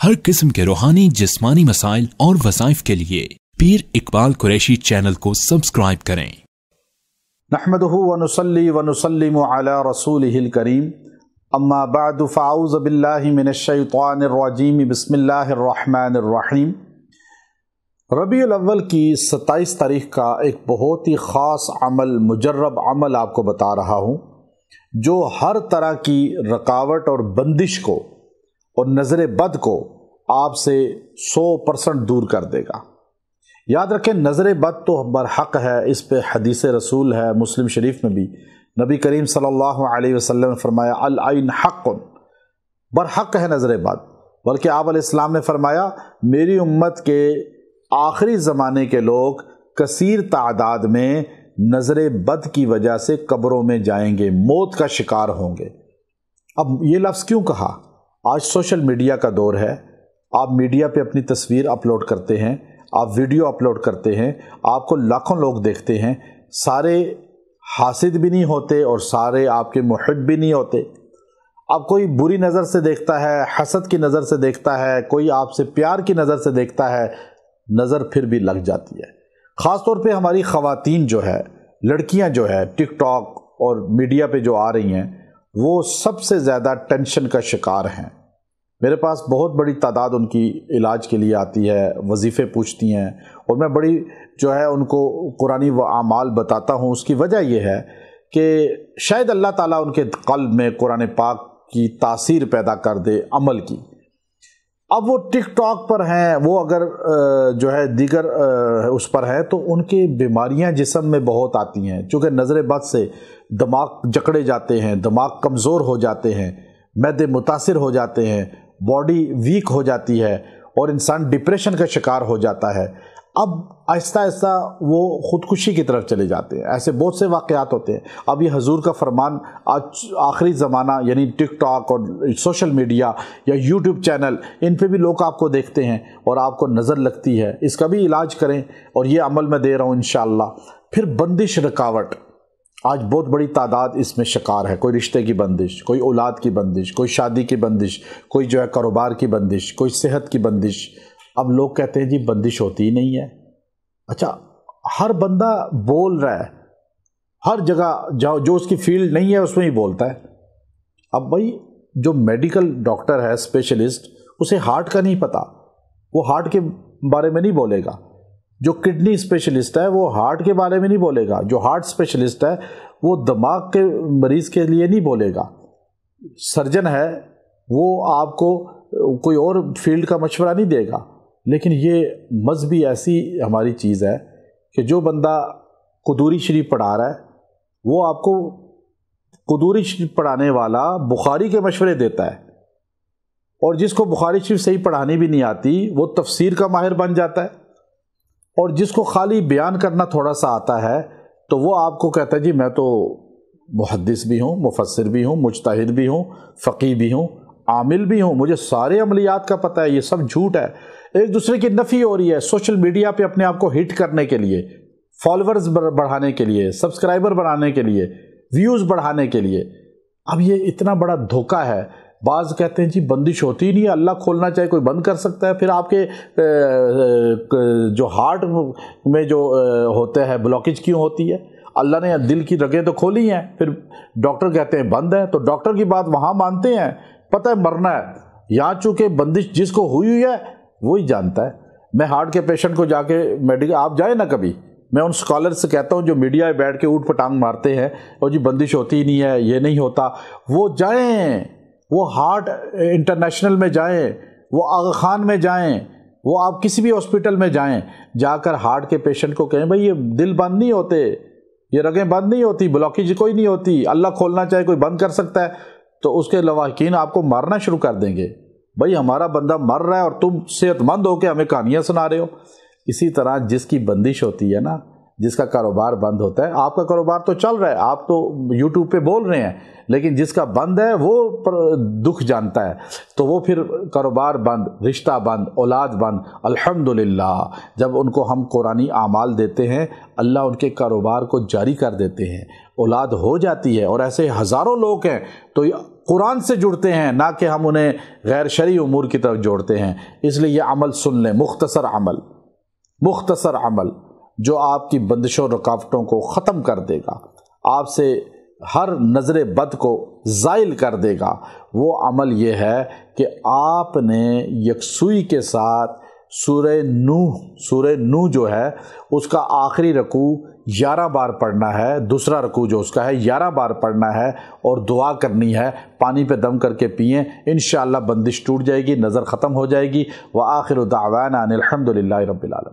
हर किस्म के रूहानी जिस्मानी मसाइल और वज़ाइफ के लिए पीर इकबाल कुरैशी चैनल को सब्सक्राइब करें। नहमदुहु व नुसल्ली व नुसल्लिमु अला रसूलिहिल करीम, अम्मा बअदु फ़अऊज़ु बिल्लाहि मिनश शैतानिर रजीम, बिस्मिल्लाहिर रहमानिर रहीम। रबीउल अव्वल की 27 तारीख का एक बहुत ही ख़ास अमल, मुजर्रब अमल आपको बता रहा हूँ, जो हर तरह की रुकावट और बंदिश को और नज़र बद को आपसे 100% दूर कर देगा। याद रखें, नज़र बद तो बरहक है, इस पे हदीस रसूल है, मुस्लिम शरीफ में भी नबी करीम सल्लल्लाहु अलैहि वसल्लम ने फरमाया, अल आइन हक़्क़ुन, बरहक है नज़र बद। बल्कि आप अलैहिस्सलाम ने फरमाया, मेरी उम्मत के आखिरी ज़माने के लोग कसीर तादाद में नज़र बद की वजह से कब्रों में जाएंगे, मौत का शिकार होंगे। अब ये लफ्ज़ क्यों कहा? आज सोशल मीडिया का दौर है। आप मीडिया पे अपनी तस्वीर अपलोड करते हैं, आप वीडियो अपलोड करते हैं, आपको लाखों लोग देखते हैं। सारे हासिद भी नहीं होते और सारे आपके मुहिब भी नहीं होते। अब कोई बुरी नज़र से देखता है, हसद की नज़र से देखता है, कोई आपसे प्यार की नज़र से देखता है, नज़र फिर भी लग जाती है। ख़ास तौर पे हमारी ख़वातीन जो है, लड़कियां जो है, टिकटॉक और मीडिया पे जो आ रही हैं, वो सबसे ज़्यादा टेंशन का शिकार हैं। मेरे पास बहुत बड़ी तादाद उनकी इलाज के लिए आती है, वजीफ़े पूछती हैं, और मैं बड़ी जो है उनको कुरानी व आमाल बताता हूँ। उसकी वजह यह है कि शायद अल्लाह ताला उनके क़ल्ब में कुरान पाक की तासीर पैदा कर दे अमल की। अब वो टिकटॉक पर हैं, वो अगर जो है दीगर उस पर है, तो उनकी बीमारियां जिस्म में बहुत आती हैं, चूँकि नज़र बद से दिमाग जकड़े जाते हैं, दिमाग कमज़ोर हो जाते हैं, मैदे मुतासिर हो जाते हैं, बॉडी वीक हो जाती है और इंसान डिप्रेशन का शिकार हो जाता है। अब आहिस्ता आहिस्ता वो ख़ुदकुशी की तरफ चले जाते हैं। ऐसे बहुत से वाक़यात होते हैं। अब ये हजूर का फरमान, आज आखिरी ज़माना, यानी टिकटॉक और सोशल मीडिया या यूट्यूब चैनल, इन पे भी लोग आपको देखते हैं और आपको नज़र लगती है। इसका भी इलाज करें, और ये अमल मैं दे रहा हूँ इंशाअल्लाह। फिर बंदिश, रुकावट, आज बहुत बड़ी तादाद इसमें शिकार है। कोई रिश्ते की बंदिश, कोई औलाद की बंदिश, कोई शादी की बंदिश, कोई जो है कारोबार की बंदिश, कोई सेहत की बंदिश। अब लोग कहते हैं जी बंदिश होती ही नहीं है। अच्छा, हर बंदा बोल रहा है, हर जगह जो उसकी फील्ड नहीं है उसमें ही बोलता है। अब भाई, जो मेडिकल डॉक्टर है, स्पेशलिस्ट, उसे हार्ट का नहीं पता, वो हार्ट के बारे में नहीं बोलेगा। जो किडनी स्पेशलिस्ट है वो हार्ट के बारे में नहीं बोलेगा। जो हार्ट स्पेशलिस्ट है वो दिमाग के मरीज़ के लिए नहीं बोलेगा। सर्जन है वो आपको कोई और फील्ड का मशवरा नहीं देगा। लेकिन ये मज़हबी ऐसी हमारी चीज़ है कि जो बंदा कुदूरी शरीफ पढ़ा रहा है, वो आपको कुदूरी शरीफ पढ़ाने वाला बुखारी के मशवरे देता है, और जिसको बुखारी शरीफ सही पढ़ानी भी नहीं आती वो तफसीर का माहिर बन जाता है, और जिसको खाली बयान करना थोड़ा सा आता है तो वो आपको कहता है जी मैं तो मुहद्दिस भी हूँ, मुफस्सिर भी हूँ, मुज्तहिद भी हूँ, फ़क़ीह भी हूँ, आमिल भी हूँ, मुझे सारे अमलियात का पता है। ये सब झूठ है। एक दूसरे की नफ़ी हो रही है सोशल मीडिया पे अपने आप को हिट करने के लिए, फॉलोअर्स बढ़ाने के लिए, सब्सक्राइबर बढ़ाने के लिए, व्यूज़ बढ़ाने के लिए। अब ये इतना बड़ा धोखा है। बाज़ कहते हैं जी बंदिश होती ही नहीं है, अल्लाह खोलना चाहे कोई बंद कर सकता है। फिर आपके जो हार्ट में जो होते हैं ब्लॉकेज क्यों होती है? अल्लाह ने दिल की रगें तो खोली हैं, फिर डॉक्टर कहते हैं बंद है, तो डॉक्टर की बात वहाँ मानते हैं। पता है मरना है, यहाँ चूँकि बंदिश जिसको हुई है वही जानता है। मैं हार्ट के पेशेंट को जाके मेडिकल, आप जाए ना कभी, मैं उन स्कॉलर से कहता हूँ जो मीडिया में बैठ के ऊट पटांग मारते हैं और जी बंदिश होती ही नहीं है, ये नहीं होता, वो जाएं, वो हार्ट इंटरनेशनल में जाएं, वो आगा खान में जाएं, वो आप किसी भी हॉस्पिटल में जाएं, जाकर हार्ट के पेशेंट को कहें भाई ये दिल बंद नहीं होते, ये रगें बंद नहीं होती, ब्लॉकेज कोई नहीं होती, अल्लाह खोलना चाहे कोई बंद कर सकता है। तो उसके लवाकिन आपको मारना शुरू कर देंगे, भाई हमारा बंदा मर रहा है और तुम सेहतमंद हो के हमें कहानियाँ सुना रहे हो। इसी तरह जिसकी बंदिश होती है ना, جس کا کاروبار بند ہوتا ہے، آپ کا کاروبار تو چل رہا ہے، آپ تو یوٹیوب پہ بول رہے ہیں، لیکن جس کا بند ہے وہ دکھ جانتا ہے، تو وہ پھر کاروبار بند، رشتہ بند، اولاد بند۔ الحمدللہ جب ان کو ہم قرآنی اعمال دیتے ہیں، اللہ ان کے کاروبار کو جاری کر دیتے ہیں، اولاد ہو جاتی ہے، اور ایسے ہزاروں لوگ ہیں تو قرآن سے جڑتے ہیں، نہ کہ ہم انہیں غیر شرعی امور کی طرف جوڑتے ہیں۔ اس لیے یہ عمل سن لیں، مختصر عمل جو آپ کی بندشوں رکاوٹوں کو ختم کر دے گا، آپ سے ہر نظر بد کو زائل کر دے گا۔ وہ عمل یہ ہے کہ آپ نے یکسوئی کے ساتھ سورہ نوح جو ہے اس کا آخری رکوع 11 بار پڑھنا ہے، دوسرا رکوع جو اس کا ہے 11 بار پڑھنا ہے، اور دعا کرنی ہے، پانی پہ دم کر کے پئیں، انشاءاللہ بندش ٹوٹ جائے گی، نظر ختم ہو جائے گی۔ وآخر دعوانا ان الحمدللہ رب العالمین۔